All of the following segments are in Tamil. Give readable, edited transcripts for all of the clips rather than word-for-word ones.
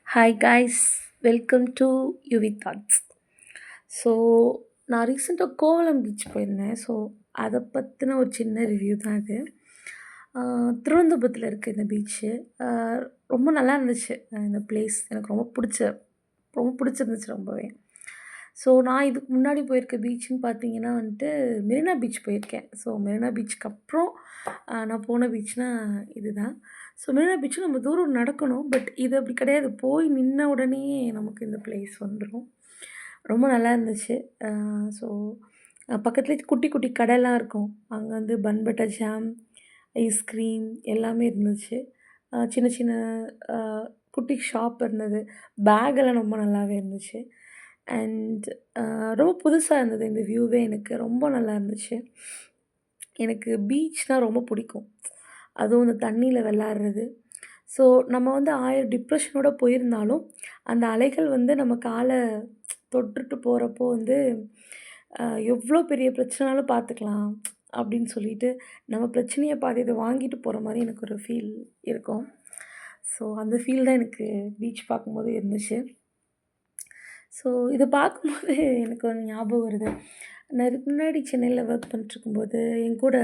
Hi guys, welcome to UV thoughts. So நான் ரீசெண்டாக கோவளம் பீச் போயிருந்தேன். ஸோ அதை பற்றின ஒரு சின்ன ரிவ்யூ தான் இது. திருவனந்தபுரத்தில் இருக்குது இந்த பீச்சு. ரொம்ப நல்லா இருந்துச்சு. இந்த பிளேஸ் எனக்கு ரொம்ப பிடிச்சிருந்துச்சு ரொம்பவே. ஸோ நான் இதுக்கு முன்னாடி போயிருக்க பீச்சுன்னு பார்த்தீங்கன்னா மெரினா பீச் போயிருக்கேன். ஸோ மெரினா பீச்சுக்கு அப்புறம் நான் போன பீச்னா இதுதான். ஸோ மெரினா பீச்சும் நம்ம தூரம் நடக்கணும். பட் இது அப்படி கிடையாது. போய் நின்ன உடனே நமக்கு இந்த பிளேஸ் வந்துடும். ரொம்ப நல்லா இருந்துச்சு. ஸோ பக்கத்துலேயே குட்டி குட்டி கடைலாம் இருக்கும். அங்கே பன் பட்டர் ஜாம், ஐஸ்கிரீம் எல்லாமே இருந்துச்சு. சின்ன சின்ன அ குட்டி ஷாப் இருந்தது. பேக்கெல்லாம் ரொம்ப நல்லாவே இருந்துச்சு. அண்ட் ரொம்ப புதுசா இருந்தது இந்த வியூவே எனக்கு ரொம்ப நல்லா இருந்துச்சு. எனக்கு பீச்னால் ரொம்ப பிடிக்கும். அதுவும் இந்த தண்ணியில் விளாட்றது. ஸோ நம்ம 1000 டிப்ரெஷனோட போயிருந்தாலும், அந்த அலைகள் நம்ம காலை தொட்டுட்டு போகிறப்போ எவ்வளோ பெரிய பிரச்சனைனாலும் பார்த்துக்கலாம் அப்படின்னு சொல்லிட்டு, நம்ம பிரச்சனைய பாதி இதை வாங்கிட்டு போகிற மாதிரி எனக்கு ஒரு ஃபீல் இருக்கும். ஸோ அந்த ஃபீல் தான் எனக்கு பீச் பார்க்கும்போது இருந்துச்சு. ஸோ இத பார்க்கும்போது எனக்கு ஒரு ஞாபகம் வருது. நான் இதுக்கு முன்னாடி சென்னையில ஒர்க் பண்ணிட்டுருக்கும்போது, என் கூட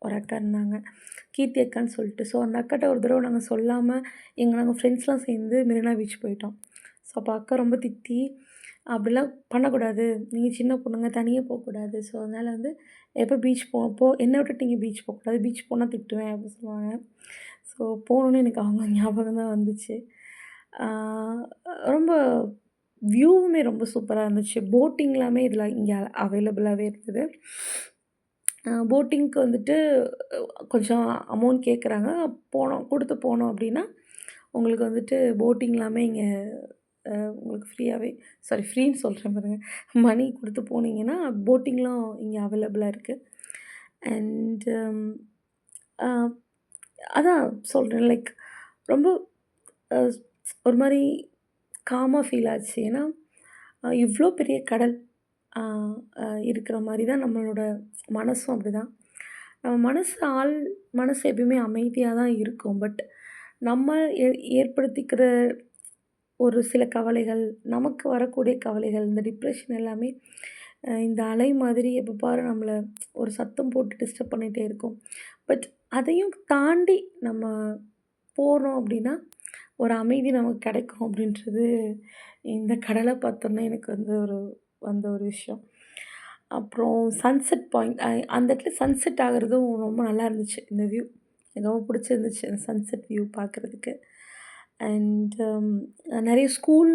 ஒரு அக்கா இருந்தாங்க. கீர்த்தி அக்கான்னு சொல்லிட்டு. ஸோ அந்த அக்காட்ட ஒரு தடவ நாங்க சொல்லாம, நாங்க ஃப்ரெண்ட்ஸ்லாம் சேர்ந்து மெரினா பீச் போயிட்டோம். ஸோ அப்போ அக்கா ரொம்ப திட்டி, "அப்படிலாம் பண்ணக்கூடாது. நீங்க சின்ன பொண்ணுங்க, தனியா போக்கூடாது. ஸோ அதனால எப்போ பீச் என்னை விட்டுட்டு நீங்க பீச் போக்கூடாது. பீச் போனா திட்டுவேன்" அப்படின்னு சொல்லுவாங்க. ஸோ போனோனே எனக்கு அவங்க ஞாபகம் தான் வந்துச்சு. ஆ ரொம்ப வியூவுமே ரொம்ப சூப்பரா இருந்துச்சு. போட்டிங்லாமே இதில இங்க அவைலபிளாவே இருந்தது. போட்டிங்க்கு கொஞ்சம் அமௌண்ட் கேட்குறாங்க. குடுத்து போனோம் அப்படின்னா, உங்களுக்கு போட்டிங்லாமே இங்க உங்களுக்கு ஃப்ரீயாவே ஃப்ரீன்னு சொல்றேன் பாருங்க. மணி குடுத்து போனீங்கன்னா, போட்டிங்லாம் இங்க அவைலபிளா இருக்கு. அண்ட் அ அதான் சொல்றேன் லைக் ரொம்ப அ ஒரு மாரி காமா ஃபீல் ஆச்சு. ஏன்னா, இவ்ளோ பெரிய கடல் அ அ இருக்கிற மாரி தான் நம்மளோட மனசும் அப்படிதான். நம்ம மனசு எப்பயுமே அமைதியா தான் இருக்கும். பட் நம்ம ஏற்படுத்திக்கிற ஒரு சில கவலைகள், நமக்கு வரக்கூடிய கவலைகள், இந்த டிப்ரெஷன் எல்லாமே இந்த அலை மாதிரி எப்போ பாரு நம்மள ஒரு சத்தம் போட்டு டிஸ்டர்ப் பண்ணிட்டே இருக்கும். பட் அதையும் தாண்டி நம்ம போனோம் அப்படின்னா, ஒரு அமைதி நமக்கு கிடைக்கும் அப்படின்றது இந்த கடலை பார்த்தோன்னே எனக்கு வந்த ஒரு விஷயம். அப்புறம் சன்செட் பாயிண்ட் அந்த இடத்துல சன்செட் ஆகுறதும் ரொம்ப நல்லா இருந்துச்சு. இந்த வியூ எனக்கு ரொம்ப பிடிச்சிருந்துச்சு. அந்த சன்செட் வியூ பார்க்குறதுக்கு. அண்ட் நெறைய ஸ்கூல்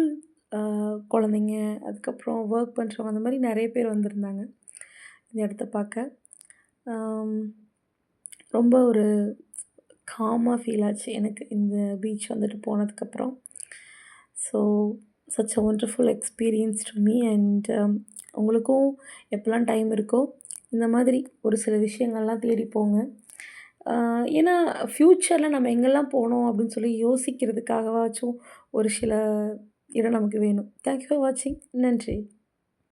அ குழந்தைங்க, அதுக்கப்புறம் ஒர்க் பண்ணுறவங்க அந்த மாரி நெறைய பேர் வந்திருந்தாங்க, இந்த இடத்த பார்க்க. அம் ரொம்ப ஒரு காமா ஃபீல் ஆச்சு எனக்கு இந்த பீச் போனதுக்கப்புறம். So such a wonderful experience to me. And உங்களுக்கும் எப்போலாம் டைம் இருக்கோ, இந்த மாதிரி ஒரு சில விஷயங்கள்லாம் தேடி போங்க. ஏன்னா ஃப்யூச்சரில் நம்ம எங்கெல்லாம் போனோம் அப்படின்னு சொல்லி யோசிக்கிறதுக்காகவாச்சும் ஒரு சில இடம் நமக்கு வேணும். தேங்க் யூ ஃபார் வாட்சிங். நன்றி.